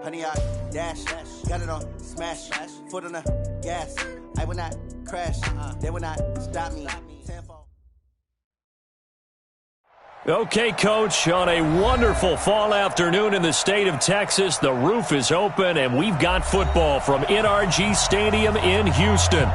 honey, I dash, got it on smash, foot on the gas. I will not crash, they will not stop me. Okay, Coach, on a wonderful fall afternoon in the state of Texas, the roof is open, and we've got football from NRG Stadium in Houston.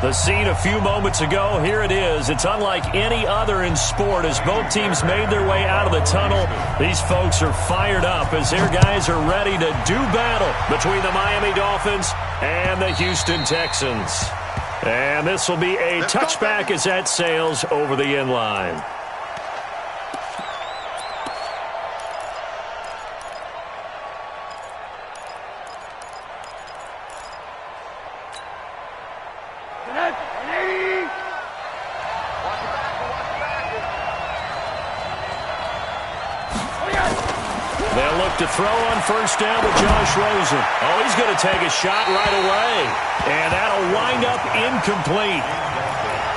The scene a few moments ago, here it is. It's unlike any other in sport as both teams made their way out of the tunnel. These folks are fired up as their guys are ready to do battle between the Miami Dolphins and the Houston Texans. And this will be a touchback as that sails over the end line. They'll look to throw on first down with Josh Rosen. Oh, he's going to take a shot right away. And that'll wind up incomplete.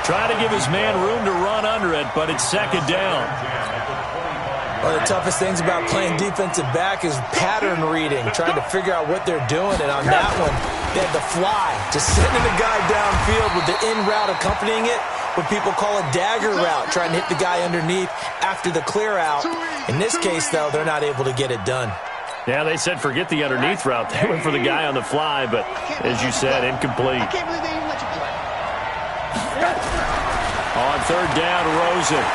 Try to give his man room to run under it, but it's second down. One of the toughest things about playing defensive back is pattern reading, trying to figure out what they're doing. And on that one, they had to fly, just sending the guy downfield with the in route accompanying it. What people call a dagger route, trying to hit the guy underneath after the clear out. In this case, though, they're not able to get it done. Yeah, they said forget the underneath route. They went for the guy on the fly, but as you said, incomplete. I can't believe they even let you play. On third down, Rosen.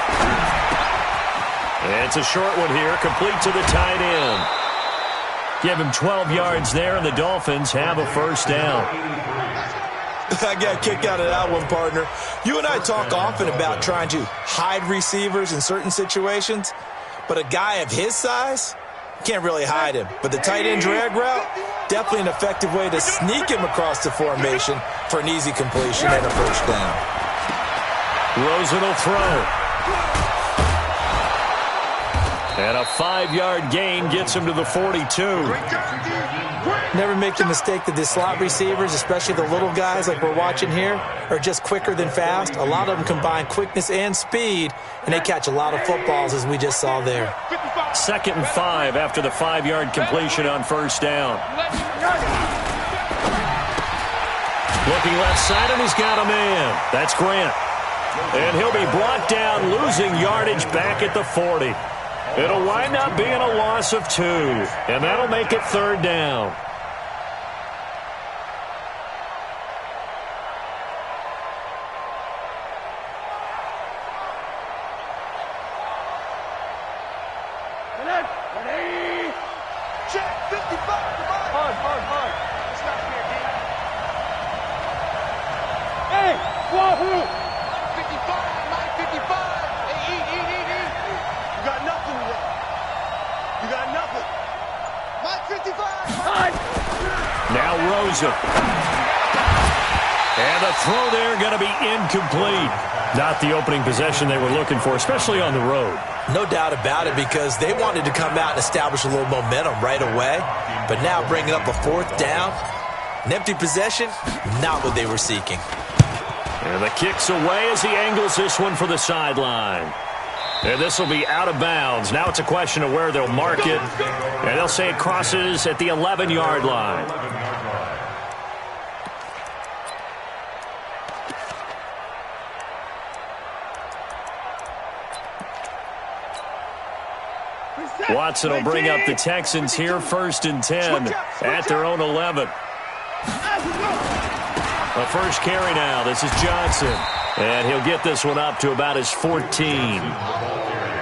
It's a short one here, complete to the tight end. Give him 12 yards there, and the Dolphins have a first down. I got a kick out of that one, partner. You and I talk often about trying to hide receivers in certain situations, but a guy of his size, can't really hide him. But the tight end drag route, definitely an effective way to sneak him across the formation for an easy completion and a first down. Rosen will throw. And a 5-yard gain gets him to the 42. Never make the mistake that the slot receivers, especially the little guys like we're watching here, are just quicker than fast. A lot of them combine quickness and speed, and they catch a lot of footballs, as we just saw there. 2nd and 5 after the 5-yard completion on first down. Looking left side, and he's got a man. That's Grant. And he'll be brought down, losing yardage back at the 40. It'll wind up being a loss of 2, and that'll make it third down. Check 55. Hard. Let's not here, D. Hey, wahoo! 55, Mike 55. Hey, eat. You got nothing left. You got nothing. Mike 55. Now Rosen. And the throw there going to be incomplete. Not the opening possession they were looking for, especially on the road. No doubt about it, because they wanted to come out and establish a little momentum right away. But now bringing up a fourth down, an empty possession, not what they were seeking. And the kick's away as he angles this one for the sideline. And this will be out of bounds. Now it's a question of where they'll mark it. And they'll say it crosses at the 11-yard line. Watson will bring up the Texans here, 1st and 10 at their own 11. A first carry now. This is Johnson. And he'll get this one up to about his 14.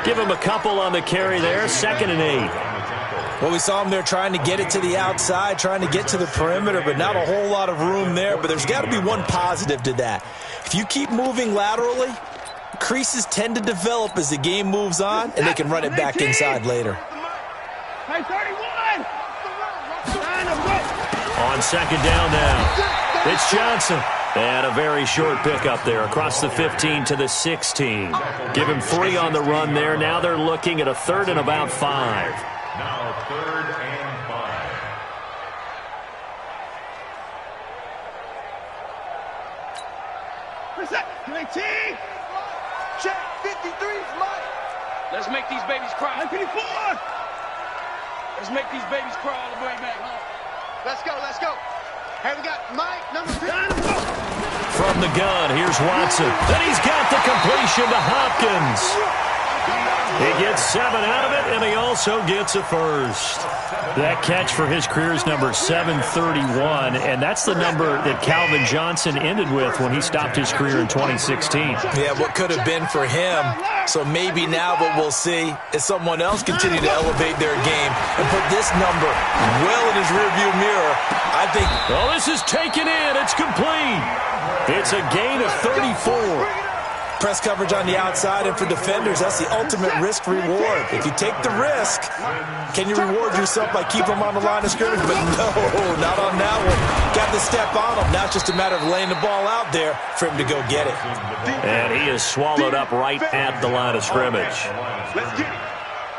Give him a couple on the carry there, 2nd and 8. Well, we saw him there trying to get it to the outside, trying to get to the perimeter, but not a whole lot of room there. But there's got to be one positive to that. If you keep moving laterally, creases tend to develop as the game moves on, and they can run it back inside later. Hey, 31! On 2nd down now, it's Johnson. And a very short pickup there across the 15 to the 16. Give him 3 on the run there. Now they're looking at a 3rd and about 5. Now 3rd and 5. Reset, 19! Check, 53's Mike! Let's make these babies cry. 54! Let's make these babies cry all the way back home. Let's go, let's go. Hey, we got Mike, number 2. From the gun, here's Watson. Then he's got the completion to Hopkins. He gets 7 out of it, and he also gets a first. That catch for his career is number 731, and that's the number that Calvin Johnson ended with when he stopped his career in 2016. Yeah, what could have been for him. So maybe now what we'll see is someone else continue to elevate their game and put this number well in his rearview mirror. I think... Well, this is taken in. It's complete. It's a gain of 34. Press coverage on the outside, and for defenders, that's the ultimate risk-reward. If you take the risk, can you reward yourself by keeping them on the line of scrimmage? But no, not on that one. Got the step on him. Now it's just a matter of laying the ball out there for him to go get it. And he is swallowed up right at the line of scrimmage. Let's get it.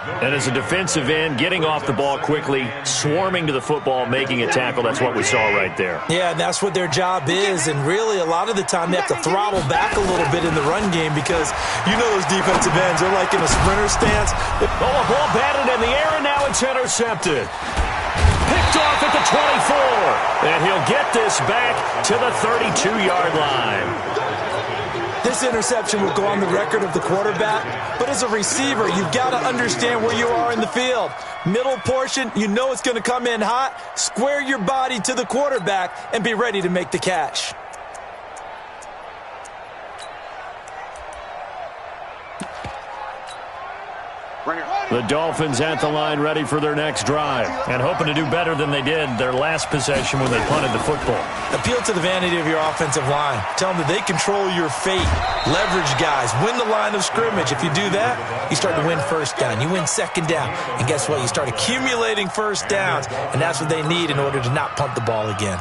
And as a defensive end, getting off the ball quickly, swarming to the football, making a tackle, that's what we saw right there. Yeah, and that's what their job is. And really, a lot of the time, they have to throttle back a little bit in the run game because you know those defensive ends, they're like in a sprinter stance. Oh, a ball batted in the air, and now it's intercepted. Picked off at the 24. And he'll get this back to the 32-yard line. This interception will go on the record of the quarterback, but as a receiver, you've got to understand where you are in the field. Middle portion, you know it's going to come in hot. Square your body to the quarterback and be ready to make the catch. The Dolphins at the line ready for their next drive and hoping to do better than they did their last possession when they punted the football. Appeal to the vanity of your offensive line. Tell them that they control your fate. Leverage guys. Win the line of scrimmage. If you do that, you start to win first down. You win second down. And guess what? You start accumulating first downs, and that's what they need in order to not punt the ball again.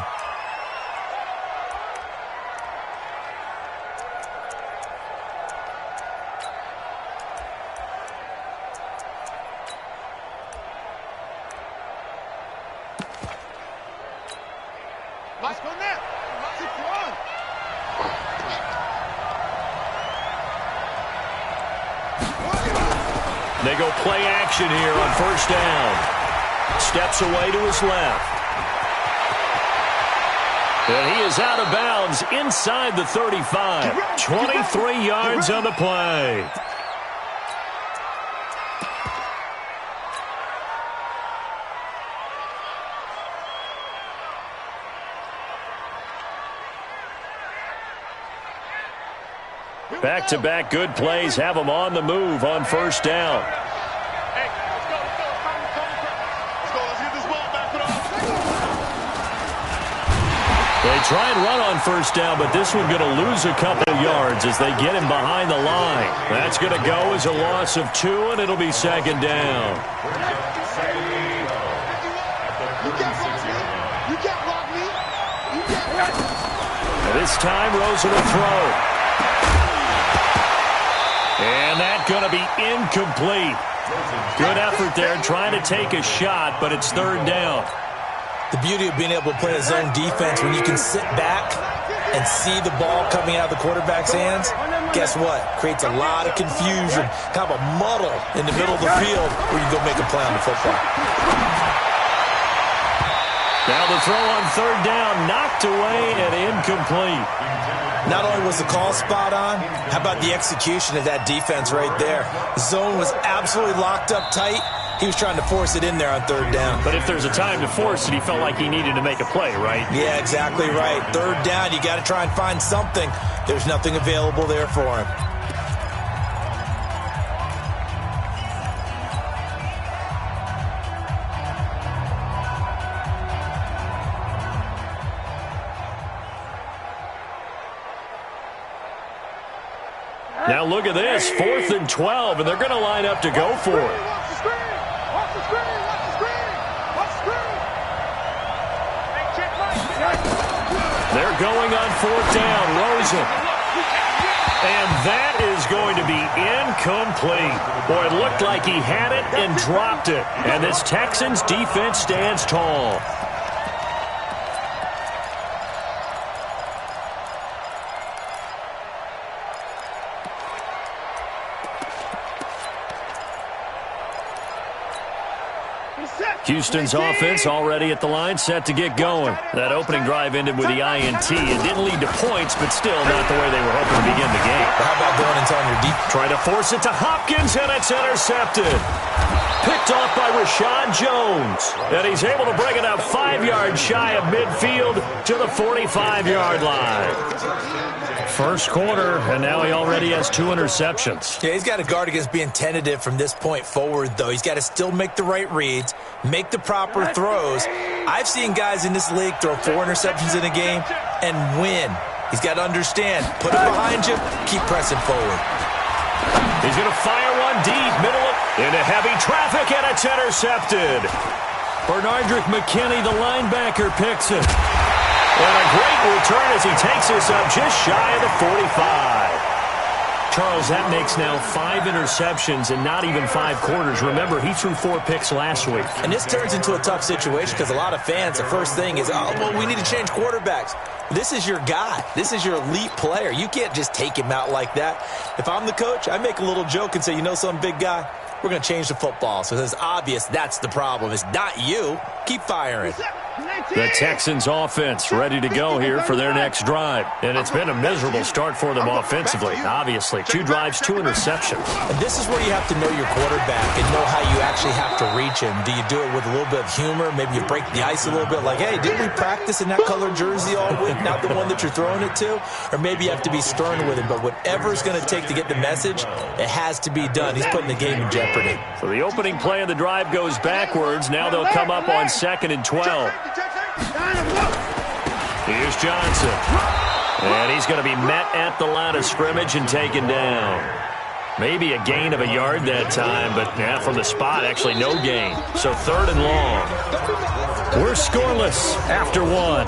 Let's go now. They go play action here on first down. Steps away to his left. And he is out of bounds inside the 35. 23 yards on the play. Back-to-back good plays have them on the move on first down. Hey, let's go. Let's get this ball back. They try and run on first down, but this one going to lose a couple yards as they get him behind the line. That's going to go as a loss of 2, and it'll be second down. You can't block me. You can't block me. This time, Rosen will throw. And that's going to be incomplete. Good effort there trying to take a shot, but it's third down. The beauty of being able to play a zone defense when you can sit back and see the ball coming out of the quarterback's hands, guess what? Creates a lot of confusion, kind of a muddle in the middle of the field where you go make a play on the football. Now the throw on third down, knocked away and incomplete. Not only was the call spot on, how about the execution of that defense right there? The zone was absolutely locked up tight. He was trying to force it in there on third down. But if there's a time to force it, he felt like he needed to make a play, right? Yeah, exactly right. Third down, you got to try and find something. There's nothing available there for him. Now look at this, 4th and 12, and they're going to line up to go for it. Watch the screen. Watch the screen. Watch the screen. Watch the screen. Hey, check Mike. They're going on 4th down, Rosen. And that is going to be incomplete. Boy, it looked like he had it and dropped it. And this Texans defense stands tall. Set. Houston's offense already at the line, set to get going. That opening drive ended with the INT. It didn't lead to points, but still not the way they were hoping to begin the game. How about going into on your deep? Try to force it to Hopkins, and it's intercepted. Picked off by Rashad Jones. And he's able to bring it up 5 yards shy of midfield to the 45-yard line. First quarter, and now he already has 2 interceptions. Yeah, he's got to guard against being tentative from this point forward, though. He's got to still make the right reads, make the proper throws. I've seen guys in this league throw 4 interceptions in a game and win. He's got to understand, put it behind you, keep pressing forward. He's going to fire one deep, middle into heavy traffic, and it's intercepted. Bernardrick McKinney, the linebacker, picks it. And a great return as he takes us up just shy of the 45. Charles, that makes now 5 interceptions in not even 5 quarters. Remember, he threw 4 picks last week. And this turns into a tough situation because a lot of fans, the first thing is, oh, well, we need to change quarterbacks. This is your guy. This is your elite player. You can't just take him out like that. If I'm the coach, I make a little joke and say, you know something, big guy? We're going to change the football. So it's obvious that's the problem. It's not you. Keep firing. The Texans offense ready to go here for their next drive. And it's been a miserable start for them offensively. Obviously, 2 drives, 2 interceptions. And this is where you have to know your quarterback and know how you actually have to reach him. Do you do it with a little bit of humor? Maybe you break the ice a little bit like, hey, didn't we practice in that colored jersey all week, not the one that you're throwing it to? Or maybe you have to be stern with him. But whatever it's going to take to get the message, it has to be done. He's putting the game in jeopardy. So the opening play of the drive goes backwards. Now they'll come up on 2nd and 12. Here's Johnson. And he's going to be met at the line of scrimmage and taken down. Maybe a gain of a yard that time, but yeah, from the spot, actually no gain. So 3rd and long. We're scoreless after 1.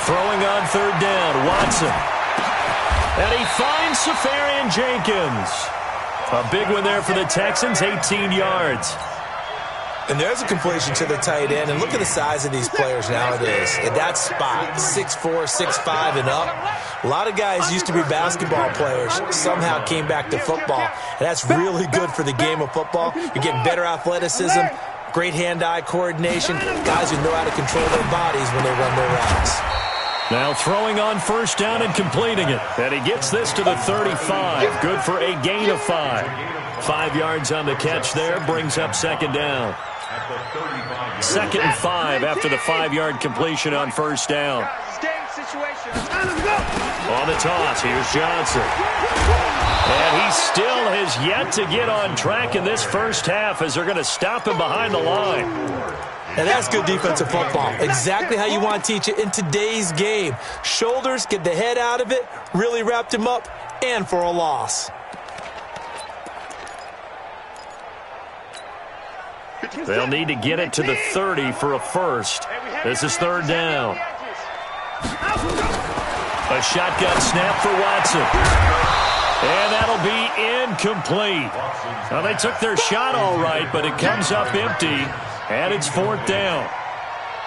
Throwing on 3rd down, Watson. And he finds Safarian Jenkins. A big one there for the Texans, 18 yards. And there's a completion to the tight end. And look at the size of these players nowadays. At that spot, 6'4", 6'5", and up. A lot of guys used to be basketball players, somehow came back to football. And that's really good for the game of football. You're getting better athleticism, great hand-eye coordination, guys who know how to control their bodies when they run their routes. Now throwing on 1st down and completing it. And he gets this to the 35. Good for a gain of 5. 5 yards on the catch there. Brings up 2nd down. 2nd and 5 after the 5-yard completion on 1st down. On the toss, here's Johnson. And he still has yet to get on track in this first half as they're going to stop him behind the line. And that's good defensive football. Exactly how you want to teach it in today's game. Shoulders, get the head out of it, really wrapped him up, and for a loss. They'll need to get it to the 30 for a first. This is 3rd down. A shotgun snap for Watson. And that'll be incomplete. Well, they took their shot all right, but it comes up empty. And it's 4th down.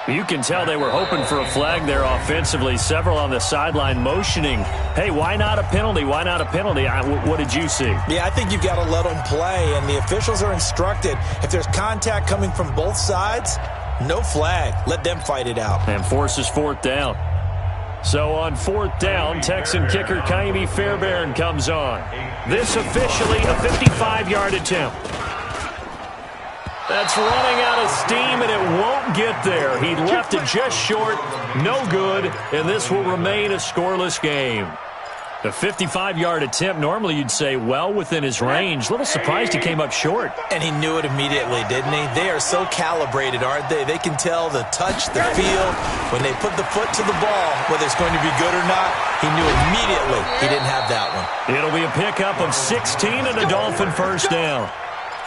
You can tell they were hoping for a flag there offensively. Several on the sideline motioning, hey, why not a penalty? Why not a penalty? What did you see? Yeah, I think you've got to let them play, and the officials are instructed. If there's contact coming from both sides, no flag. Let them fight it out. And forces 4th down. So on 4th down, Texan kicker Kaimi Fairbairn comes on. This officially a 55-yard attempt. That's running out of steam, and it won't get there. He left it just short, no good, and this will remain a scoreless game. The 55-yard attempt, normally you'd say well within his range. A little surprised he came up short. And he knew it immediately, didn't he? They are so calibrated, aren't they? They can tell the touch, the feel. When they put the foot to the ball, whether it's going to be good or not, he knew immediately he didn't have that one. It'll be a pickup of 16 and a Dolphin first down.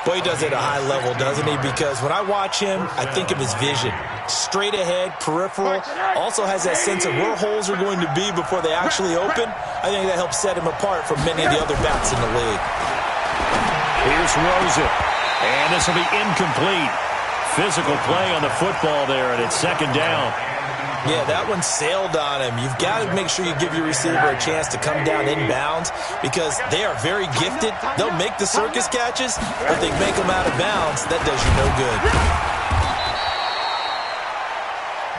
Boy, he does it at a high level, doesn't he? Because when I watch him, I think of his vision. Straight ahead, peripheral. Also has that sense of where holes are going to be before they actually open. I think that helps set him apart from many of the other backs in the league. Here's Rosen. And this will be incomplete. Physical play on the football there, and it's second down. Yeah, that one sailed on him. You've got to make sure you give your receiver a chance to come down inbounds because they are very gifted. They'll make the circus catches, but they make them out of bounds. That does you no good.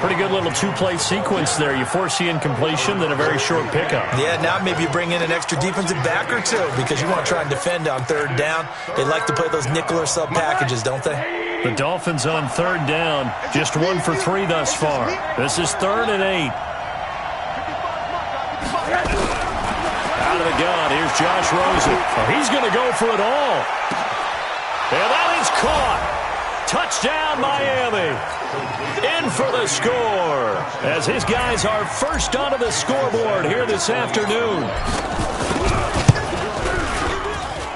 Pretty good little two-play sequence there. You force the incompletion, then a very short pickup. Yeah, now maybe you bring in an extra defensive back or two because you want to try and defend on third down. They like to play those nickel or sub packages, don't they? The Dolphins on third down, just 1 for 3 thus far. This is 3rd and 8. Out of the gun, here's Josh Rosen. Oh, he's going to go for it all. And that is caught. Touchdown, Miami. In for the score as his guys are first onto the scoreboard here this afternoon.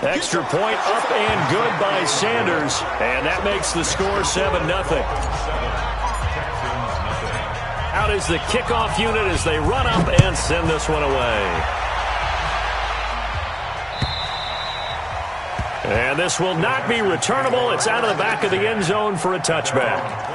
Extra point up and good by Sanders, and that makes the score 7-0. Out is the kickoff unit as they run up and send this one away. And this will not be returnable. It's out of the back of the end zone for a touchback.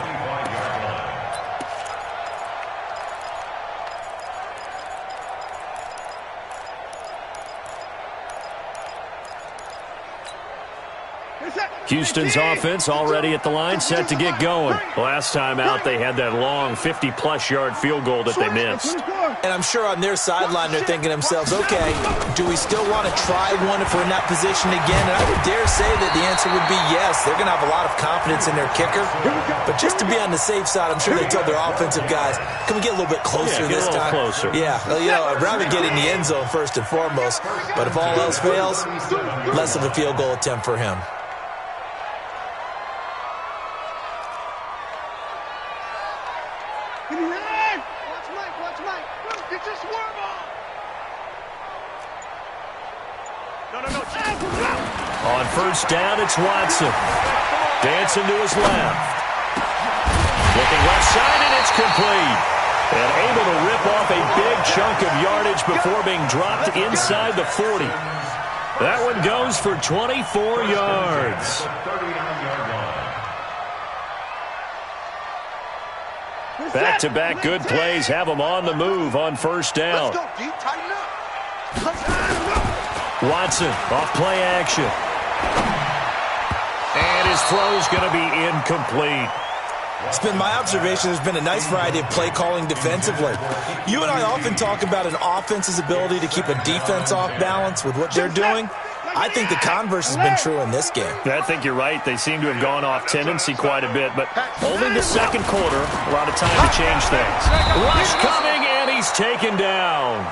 Houston's offense already at the line, set to get going. Last time out, they had that long 50-plus-yard field goal that they missed. And I'm sure on their sideline, they're thinking to themselves, okay, do we still want to try one if we're in that position again? And I would dare say that the answer would be yes. They're going to have a lot of confidence in their kicker. But just to be on the safe side, I'm sure they told their offensive guys, can we get a little bit closer this time? Closer. Yeah, well, you know, I'd rather get in the end zone first and foremost. But if all else fails, less of a field goal attempt for him. On first down, it's Watson. Dancing to his left. Looking left side, and it's complete. And able to rip off a big chunk of yardage before being dropped inside the 40. That one goes for 24 yards. Back-to-back good plays have them on the move on first down. Watson off play action. And his throw's going to be incomplete. It's been my observation there's been a nice variety of play calling defensively. You and I often talk about an offense's ability to keep a defense off balance with what they're doing. I think the converse has been true in this game. I think you're right. They seem to have gone off tendency quite a bit, but only the second quarter, a lot of time to change things. Rush coming, and he's taken down.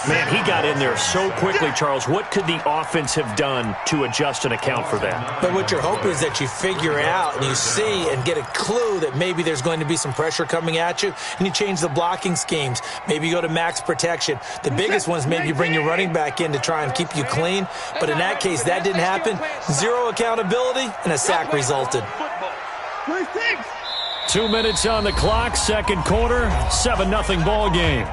Man, he got in there so quickly, Charles. What could the offense have done to adjust and account for that? But what you're hoping is that you figure out and you see and get a clue that maybe there's going to be some pressure coming at you, and you change the blocking schemes. Maybe you go to max protection. The biggest one is maybe you bring your running back in to try and keep you clean. But in that case, that didn't happen. Zero accountability, and a sack resulted. 2 minutes on the clock, second quarter, 7-0 ball game.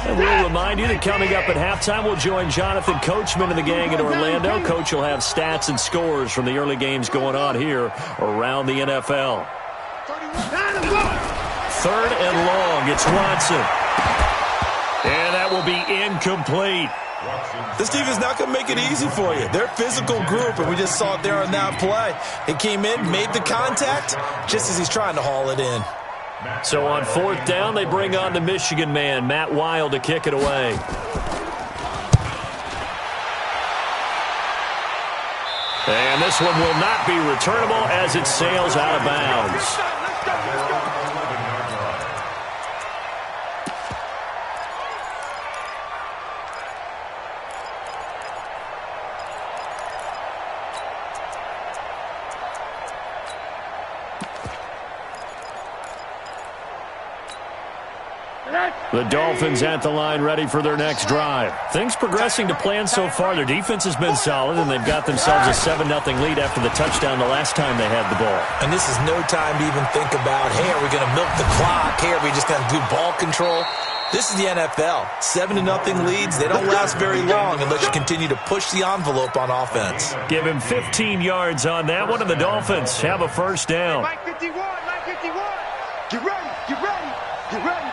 And we'll remind you that coming up at halftime, we'll join Jonathan Coachman and the gang in Orlando. Coach will have stats and scores from the early games going on here around the NFL. 3rd and long. It's Watson. And that will be incomplete. This team is not going to make it easy for you. They're a physical group, and we just saw it there on that play. He came in, made the contact, just as he's trying to haul it in. So on 4th down, they bring on the Michigan man, Matt Wild, to kick it away. And this one will not be returnable as it sails out of bounds. The Dolphins at the line ready for their next drive. Things progressing to plan so far. Their defense has been solid, and they've got themselves a 7-0 lead after the touchdown the last time they had the ball. And this is no time to even think about, hey, are we going to milk the clock? Hey, are we just going to do ball control? This is the NFL. 7-0 leads, they don't last very long unless you continue to push the envelope on offense. Give him 15 yards on that one, and the Dolphins have a first down. Mike 51, Mike 51. Get ready, get ready, get ready.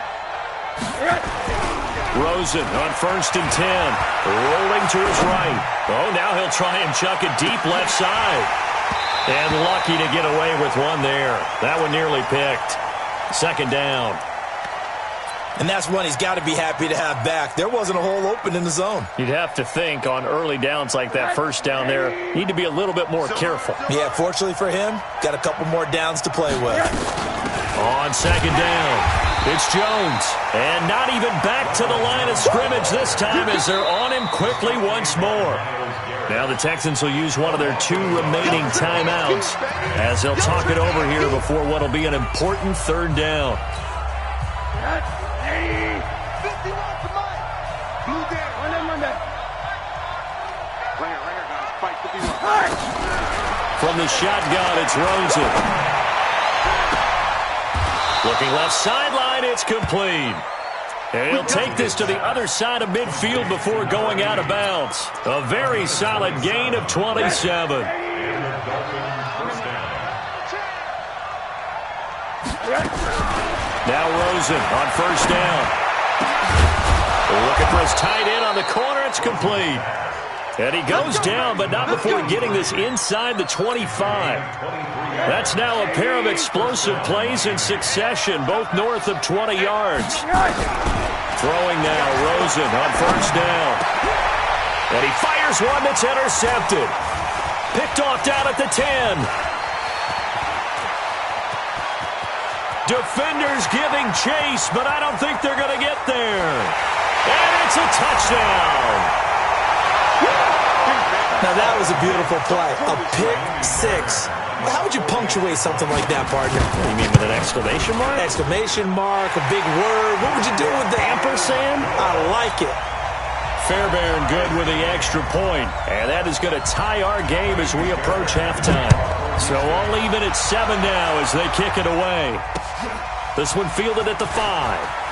Rosen on 1st and 10. Rolling to his right. Oh, now he'll try and chuck it deep left side. And lucky to get away with one there. That one nearly picked. 2nd down. And that's one he's got to be happy to have back. There wasn't a hole open in the zone. You'd have to think on early downs like that, first down there, need to be a little bit more careful. Yeah, fortunately for him, got a couple more downs to play with. On 2nd down, it's Jones. And not even back to the line of scrimmage this time as they're on him quickly once more. Now the Texans will use one of their 2 remaining timeouts as they'll talk it over here before what will be an important 3rd down. From the shotgun, it's Rosen. Looking left sideline, it's complete. And he'll take this to the other side of midfield before going out of bounds. A very solid gain of 27. Now Rosen on 1st down. Looking for his tight end on the corner. It's complete. And he goes down, but not before getting this inside the 25. That's now a pair of explosive plays in succession, both north of 20 yards. Throwing now, Rosen on 1st down. And he fires one that's intercepted. Picked off down at the 10. Defenders giving chase, but I don't think they're going to get there. And it's a touchdown. Now that was a beautiful play. A pick 6. How would you punctuate something like that, partner? You mean with an exclamation mark? Exclamation mark, a big word. What would you do with that? Ampersand? I like it. Fairbairn good with the extra point. And that is going to tie our game as we approach halftime. So all even at 7 now as they kick it away. This one fielded at the 5.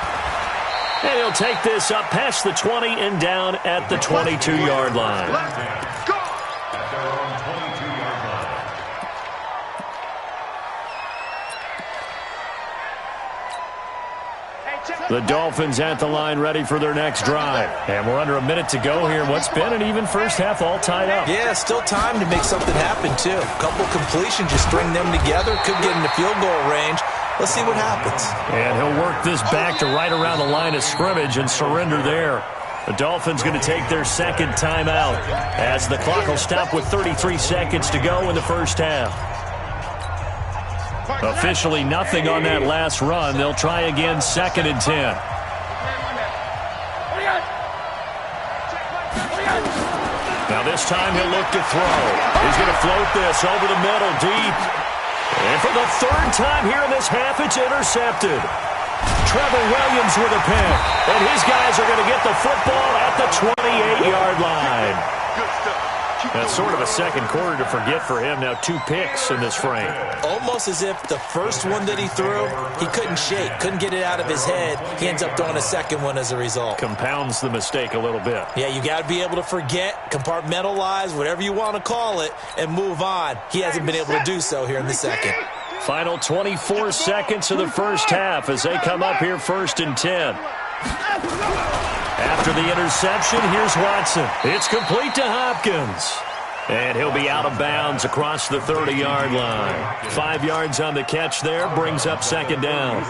And he'll take this up past the 20 and down at the 22-yard line. The Dolphins at the line ready for their next drive. And we're under a minute to go here. What's been an even first half all tied up. Yeah, still time to make something happen, too. A couple completions, just string them together. Could get into field goal range. Let's see what happens. And he'll work this back to right around the line of scrimmage and surrender there. The Dolphins going to take their 2nd timeout as the clock will stop with 33 seconds to go in the first half. Officially nothing on that last run. They'll try again 2nd and 10. Now this time he'll look to throw. He's going to float this over the middle deep. And for the 3rd time here in this half, it's intercepted. Trevor Williams with a pick. And his guys are going to get the football at the 28-yard line. That's sort of a second quarter to forget for him. Now 2 picks in this frame. Almost as if the first one that he threw, he couldn't shake, couldn't get it out of his head. He ends up throwing a second one as a result. Compounds the mistake a little bit. Yeah, you got to be able to forget, compartmentalize, whatever you want to call it, and move on. He hasn't been able to do so here in the second. Final 24 seconds of the first half as they come up here 1st and 10. After the interception, here's Watson. It's complete to Hopkins. And he'll be out of bounds across the 30-yard line. 5 yards on the catch there, brings up 2nd down.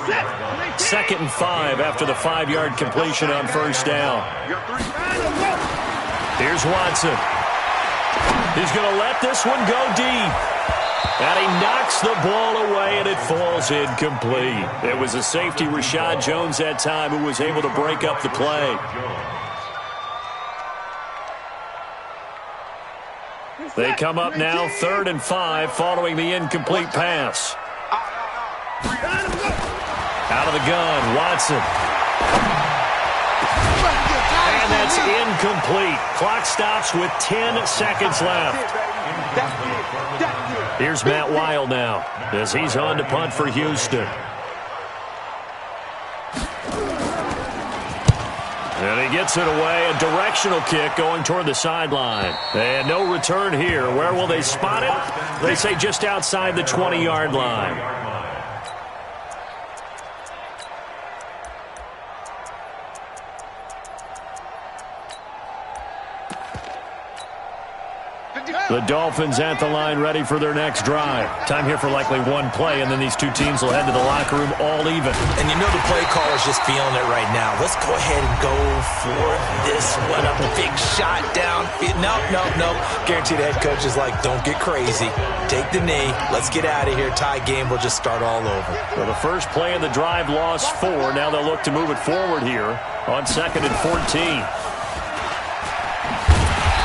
2nd and 5 after the 5-yard completion on 1st down. Here's Watson. He's going to let this one go deep. And he knocks the ball away, and it falls incomplete. It was a safety, Rashad Jones, that time, who was able to break up the play. They come up now 3rd and 5 following the incomplete pass. Out of the gun, Watson. And that's incomplete. Clock stops with 10 seconds left. Here's Matt Weil now as he's on to punt for Houston. And he gets it away. A directional kick going toward the sideline. And no return here. Where will they spot it? They say just outside the 20-yard line. The Dolphins at the line, ready for their next drive. Time here for likely one play, and then these two teams will head to the locker room all even. And you know the play caller's just feeling it right now. Let's go ahead and go for this one. A big shot down. Nope. Guaranteed the head coach is like, don't get crazy. Take the knee. Let's get out of here. Tie game. We'll just start all over. Well, the first play of the drive lost 4. Now they'll look to move it forward here on 2nd and 14.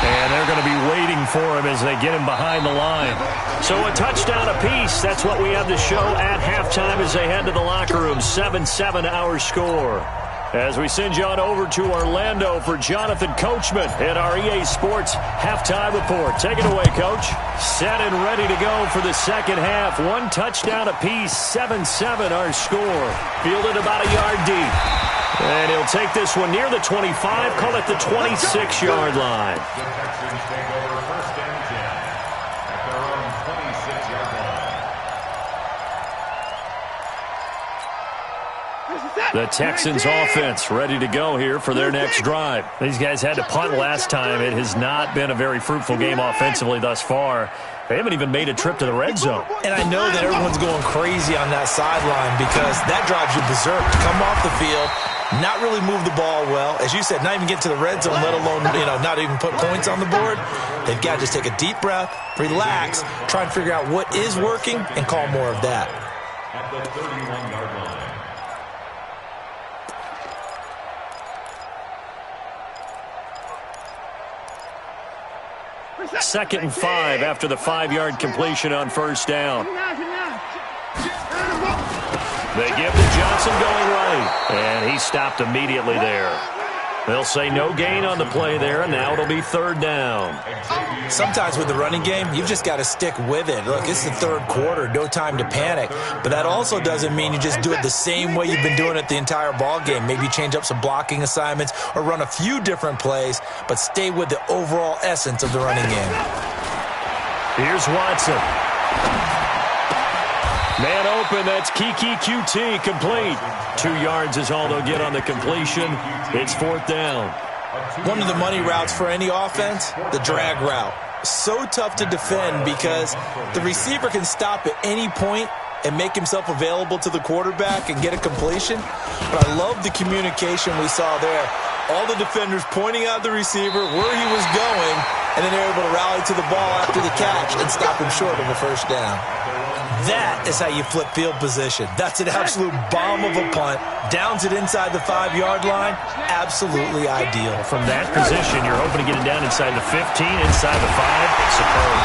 And they're going to be waiting for him as they get him behind the line. So a touchdown apiece. That's what we have to show at halftime as they head to the locker room. 7-7 our score. As we send you on over to Orlando for Jonathan Coachman at our EA Sports Halftime Report. Take it away, Coach. Set and ready to go for the second half. One touchdown apiece. 7-7 our score. Fielded about a yard deep. And he'll take this one near the 25, call it the 26-yard line. The Texans take over 1st and 10 at their own 26-yard line. The Texans offense ready to go here for their next drive. These guys had to punt last time. It has not been a very fruitful game offensively thus far. They haven't even made a trip to the red zone. And I know that everyone's going crazy on that sideline because that drives you berserk to come off the field, not really move the ball well. As you said, not even get to the red zone, let alone, not even put points on the board. They've got to just take a deep breath, relax, try and figure out what is working, and call more of that. At the 31-yard line. 2nd and 5 after the 5-yard completion on 1st down. They give to Johnson going right, and he stopped immediately there. They'll say no gain on the play there, and now it'll be 3rd down. Sometimes with the running game, you've just got to stick with it. Look, it's the 3rd quarter, no time to panic. But that also doesn't mean you just do it the same way you've been doing it the entire ball game. Maybe change up some blocking assignments or run a few different plays, but stay with the overall essence of the running game. Here's Watson. Man open, that's Kiki QT, complete. 2 yards is all they'll get on the completion. It's 4th down. One of the money routes for any offense, the drag route. So tough to defend because the receiver can stop at any point and make himself available to the quarterback and get a completion. But I love the communication we saw there. All the defenders pointing out the receiver, where he was going, and then they're able to rally to the ball after the catch and stop him short of a 1st down. That is how you flip field position. That's an absolute bomb of a punt. Downs it inside the 5-yard line. Absolutely ideal. From that position, you're hoping to get it down inside the 15, inside the 5. Superb.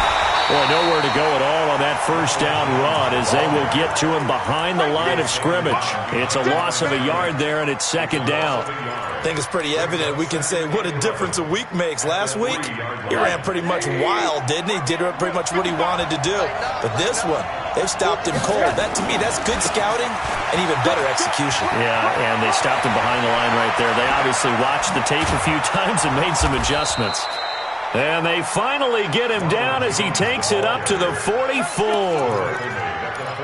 Boy, nowhere to go at all on that 1st down run as they will get to him behind the line of scrimmage. It's a loss of a yard there, and it's 2nd down. I think it's pretty evident. We can say what a difference a week makes. Last week, he ran pretty much wild, didn't he? Did pretty much what he wanted to do. But this one, they've stopped him cold. That, to me, that's good scouting and even better execution. Yeah, and they stopped him behind the line right there. They obviously watched the tape a few times and made some adjustments. And they finally get him down as he takes it up to the 44.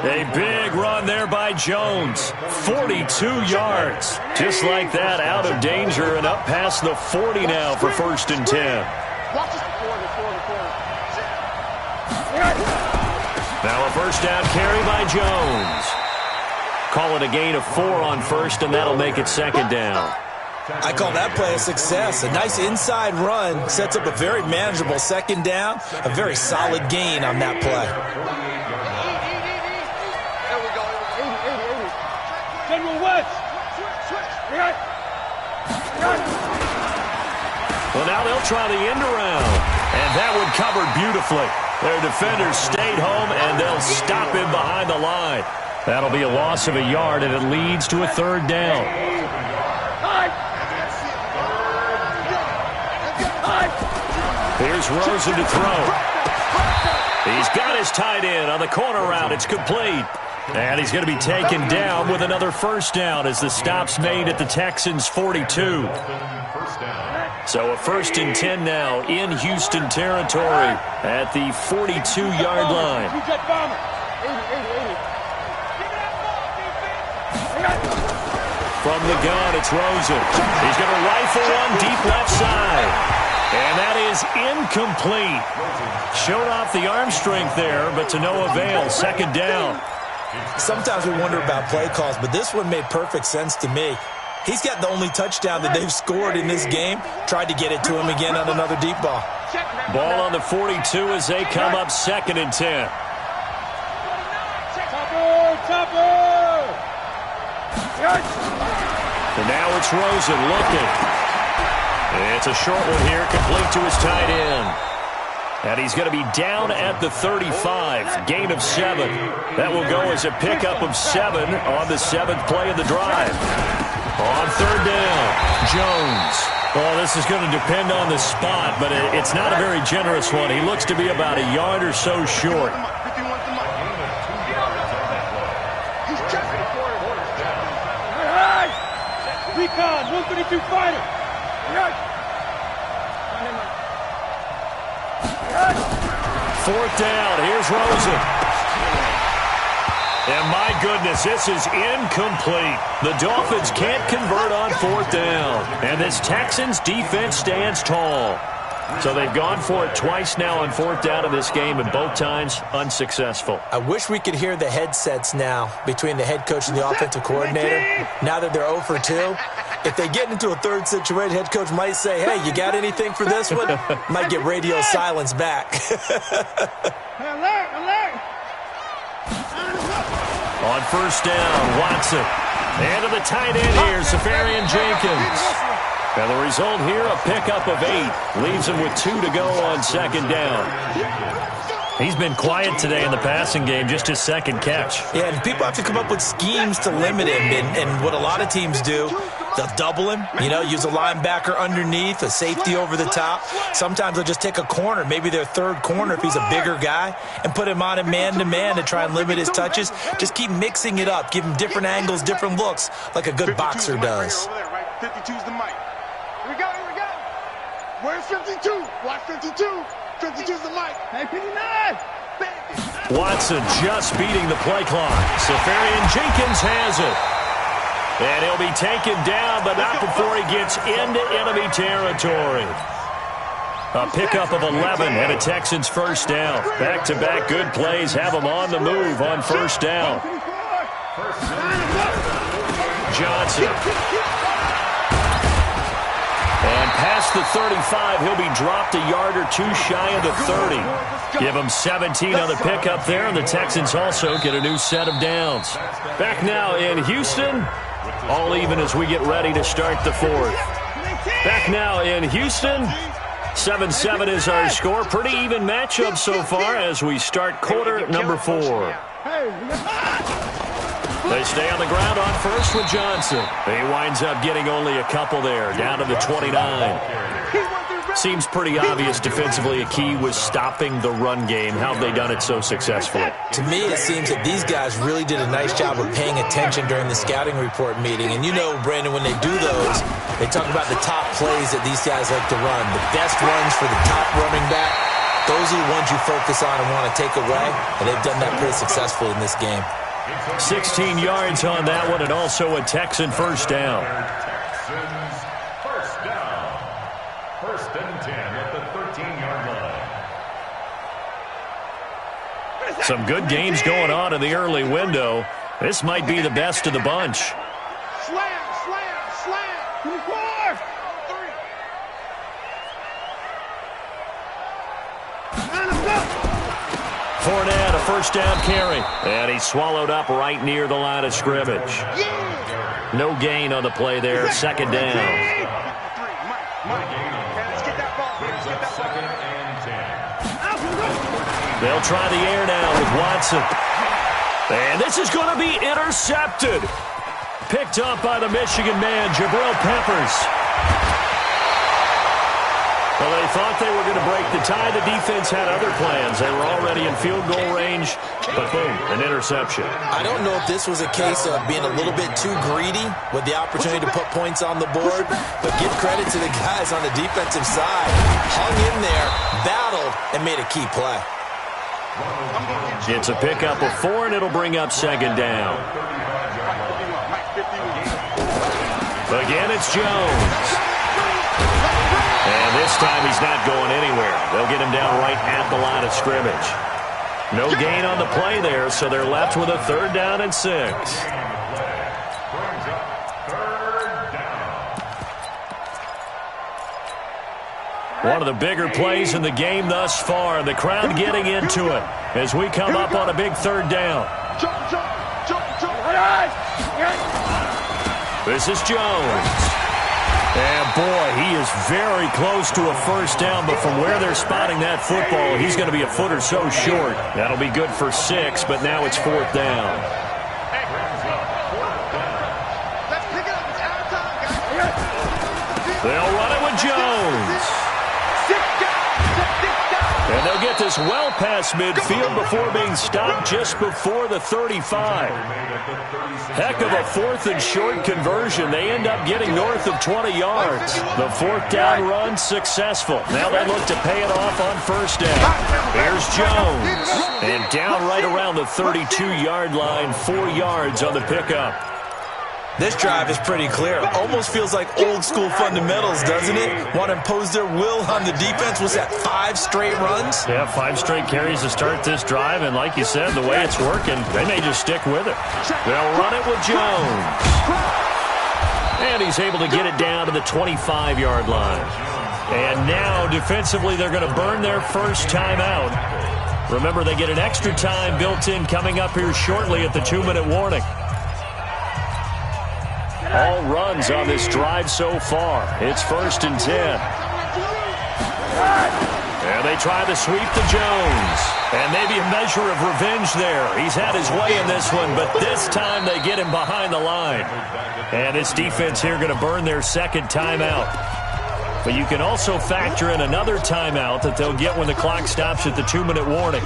A big run there by Jones. 42 yards. Just like that, out of danger and up past the 40 now for 1st and 10. Now a 1st down carry by Jones. Call it a gain of 4 on 1st, and that'll make it 2nd down. I call that play a success. A nice inside run sets up a very manageable 2nd down. A very solid gain on that play. Well, now they'll try the end around. And that one covered beautifully. Their defenders stayed home, and they'll stop him behind the line. That'll be a loss of a yard, and it leads to a 3rd down. Here's Rosen to throw. He's got his tight end on the corner route. It's complete. And he's going to be taken down with another first down as the stop's made at the Texans' 42. So a 1st and 10 now in Houston territory at the 42-yard line. From the gun, it's Rosen. He's going to rifle one deep left side. And that is incomplete. Showed off the arm strength there, but to no avail. 2nd down. Sometimes we wonder about play calls, but this one made perfect sense to me. He's got the only touchdown that they've scored in this game. Tried to get it to him again on another deep ball. Ball on the 42 as they come up 2nd and 10. And now it's Rosen looking. It's a short one here, complete to his tight end. And he's going to be down at the 35, gain of 7. That will go as a pickup of 7 on the 7th play of the drive. On 3rd down, Jones. Well, this is going to depend on the spot, but it's not a very generous one. He looks to be about a yard or so short. Recon, 132 fighter. 4th down, here's Rosen. And my goodness, this is incomplete. The Dolphins can't convert on 4th down. And this Texans defense stands tall. So they've gone for it twice now on 4th down in this game, and both times unsuccessful. I wish we could hear the headsets now between the head coach and the offensive coordinator. Now that they're 0 for 2, if they get into a 3rd situation, head coach might say, hey, you got anything for this one? Might get radio silence back. On 1st down, Watson. And to the tight end here, Safarian Jenkins. And the result here, a pickup of 8. Leaves him with 2 to go on 2nd down. He's been quiet today in the passing game, just his 2nd catch. Yeah, and people have to come up with schemes to limit him. And what a lot of teams do, they'll double him, use a linebacker underneath, a safety over the top. Sometimes they'll just take a corner, maybe their 3rd corner if he's a bigger guy, and put him on a man-to-man to try and limit his touches. Just keep mixing it up, give him different angles, different looks, like a good boxer does. 52's the mic. Here we go. Where's 52? Watch 52. 52's the mic. Hey, 59. Watson just beating the play clock. Safarian Jenkins has it. And he'll be taken down, but not before he gets into enemy territory. A pickup of 11 and a Texans 1st down. Back-to-back good plays have him on the move on 1st down. Johnson. And past the 35, he'll be dropped a yard or 2 shy of the 30. Give him 17 on the pickup there, and the Texans also get a new set of downs. Back now in Houston, all even as we get ready to start the 4th. Back now in Houston, 7-7 is our score. Pretty even matchup so far as we start quarter number 4. They stay on the ground on 1st with Johnson. He winds up getting only a couple there, down to the 29. Seems pretty obvious defensively a key was stopping the run game. How have they done it so successfully? To me, it seems that these guys really did a nice job of paying attention during the scouting report meeting. And Brandon, when they do those, they talk about the top plays that these guys like to run. The best runs for the top running back, those are the ones you focus on and want to take away. And they've done that pretty successfully in this game. 16 yards on that one, and also a Texan 1st down. Texans 1st down. 1st and 10 at the 13-yard line. Some good games going on in the early window. This might be the best of the bunch. Slam. 24. 3. Fournette, a 1st down carry. And he's swallowed up right near the line of scrimmage. No gain on the play there. 2nd down. They'll try the air now with Watson. And this is going to be intercepted. Picked up by the Michigan man, Jabril Peppers. Well, they thought they were going to break the tie. The defense had other plans. They were already in field goal range, but boom, an interception. I don't know if this was a case of being a little bit too greedy with the opportunity to put points on the board, but give credit to the guys on the defensive side. Hung in there, battled, and made a key play. It's a pickup of 4, and it'll bring up second down. Again, it's Jones. And this time he's not going anywhere. They'll get him down right at the line of scrimmage. No gain on the play there, so they're left with a 3rd down and 6. One of the bigger plays in the game thus far. The crowd getting into it as we come up on a big 3rd down. This is Jones. And, boy, he is very close to a 1st down, but from where they're spotting that football, he's going to be a foot or so short. That'll be good for 6, but now it's 4th down. They'll run it with Jones. And they'll get this well past midfield before being stopped just before the 35. Heck of a 4th and short conversion. They end up getting north of 20 yards. The 4th down run successful. Now they look to pay it off on 1st down. Here's Jones. And down right around the 32-yard line, 4 yards on the pickup. This drive is pretty clear. Almost feels like old-school fundamentals, doesn't it? Want to impose their will on the defense. Was that 5 straight runs? Yeah, 5 straight carries to start this drive, and like you said, the way it's working, they may just stick with it. They'll run it with Jones. And he's able to get it down to the 25-yard line. And now, defensively, they're going to burn their first timeout. Remember, they get an extra time built in coming up here shortly at the 2-minute warning. All runs on this drive so far. It's 1st and 10. And they try to sweep to Jones. And maybe a measure of revenge there. He's had his way in this one, but this time they get him behind the line. And this defense here going to burn their 2nd timeout. But you can also factor in another timeout that they'll get when the clock stops at the 2-minute warning.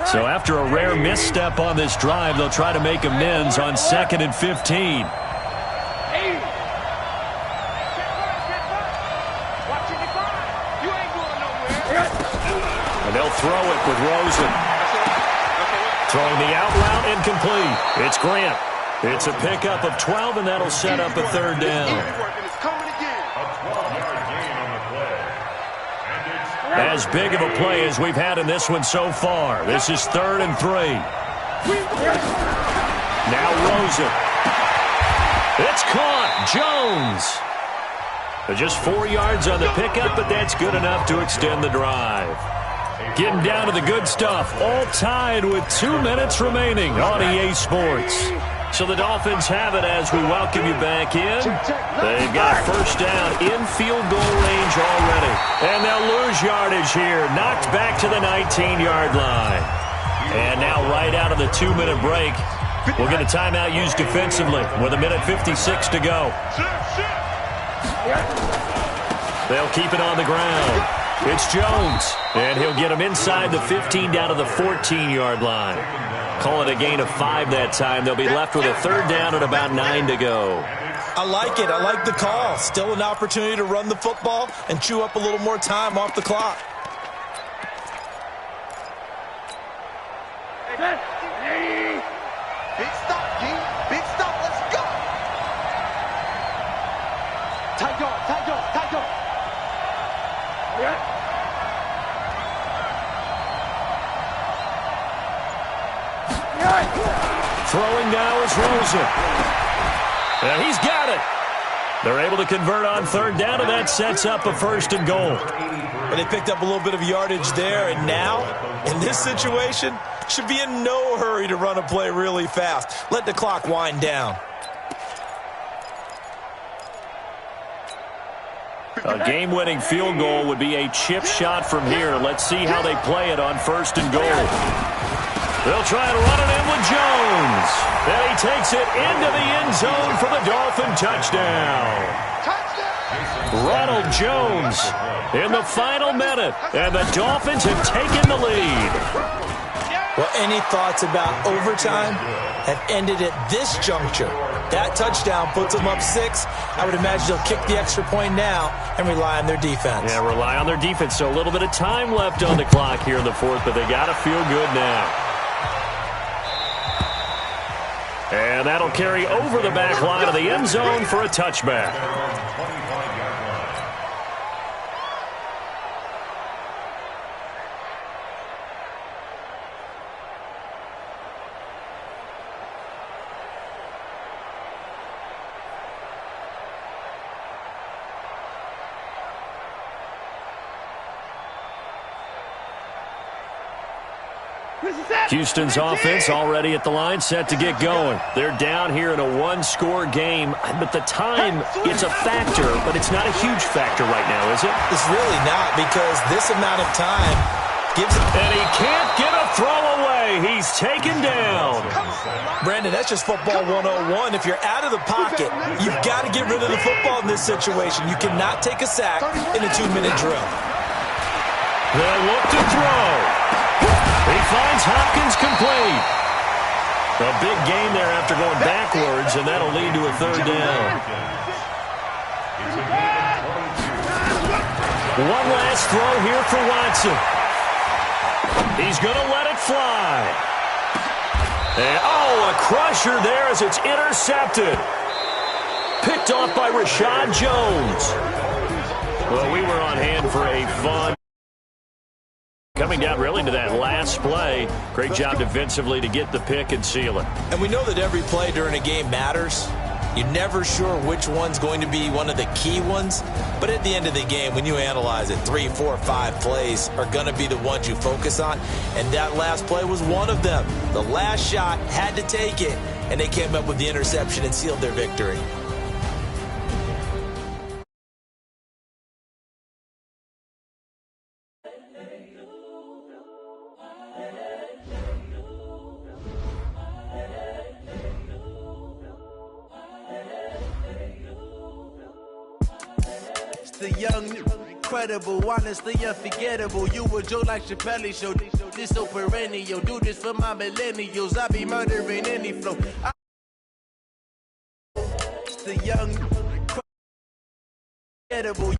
So after a rare misstep on this drive, they'll try to make amends on 2nd and 15. And they'll throw it with Rosen. Throwing the out route incomplete. It's Grant. It's a pickup of 12, and that'll set up a 3rd down. As big of a play as we've had in this one so far. This is 3rd and 3. Now Rosen. It's caught. Jones. Just 4 yards on the pickup, but that's good enough to extend the drive. Getting down to the good stuff. All tied with 2 minutes remaining on EA Sports. So the Dolphins have it as we welcome you back in. They've got 1st down in field goal range already. And they'll lose yardage here. Knocked back to the 19-yard line. And now right out of the 2-minute break, we'll get a timeout used defensively with 1:56 to go. They'll keep it on the ground. It's Jones, and he'll get him inside the 15 down to the 14-yard line. Call it a gain of 5 that time. They'll be left with a 3rd down and about 9 to go. I like it. I like the call. Still an opportunity to run the football and chew up a little more time off the clock. Big stop, King. Big stop. Let's go. Tight guard, tight guard, tight guard. Throwing now is Rosen. And he's got it. They're able to convert on 3rd down, and that sets up a 1st and goal. And they picked up a little bit of yardage there, and now, in this situation, should be in no hurry to run a play really fast. Let the clock wind down. A game-winning field goal would be a chip shot from here. Let's see how they play it on 1st and goal. They'll try to run it in with Jones. And he takes it into the end zone for the Dolphin touchdown. Touchdown! Ronald Jones in the final minute, and the Dolphins have taken the lead. Well, any thoughts about overtime have ended at this juncture. That touchdown puts them up 6. I would imagine they'll kick the extra point now and rely on their defense. Yeah, rely on their defense. So a little bit of time left on the clock here in the fourth, but they got to feel good now. And that'll carry over the back line of the end zone for a touchback. Houston's offense already at the line, set to get going. They're down here in a one-score game, but the time, it's a factor, but it's not a huge factor right now, is it? It's really not, because this amount of time gives him... And he can't get a throw away. He's taken down. Brandon, that's just football 101. If you're out of the pocket, you've got to get rid of the football in this situation. You cannot take a sack in a 2-minute drill. They'll look to throw. He finds Hopkins complete. A big gain there after going backwards, and that'll lead to a third down. One last throw here for Watson. He's going to let it fly. And, a crusher there as it's intercepted. Picked off by Rashad Jones. Well, we were on hand for a fun... Coming down really to that last play. Great job defensively to get the pick and seal it. And we know that every play during a game matters. You're never sure which one's going to be one of the key ones. But at the end of the game, when you analyze it, 3, 4, 5 plays are going to be the ones you focus on. And that last play was one of them. The last shot had to take it, and they came up with the interception and sealed their victory. The young, incredible, honestly unforgettable. You a joke like Chappelle Show. This so perennial. Do this for my millennials. I be murdering any flow. The young, incredible.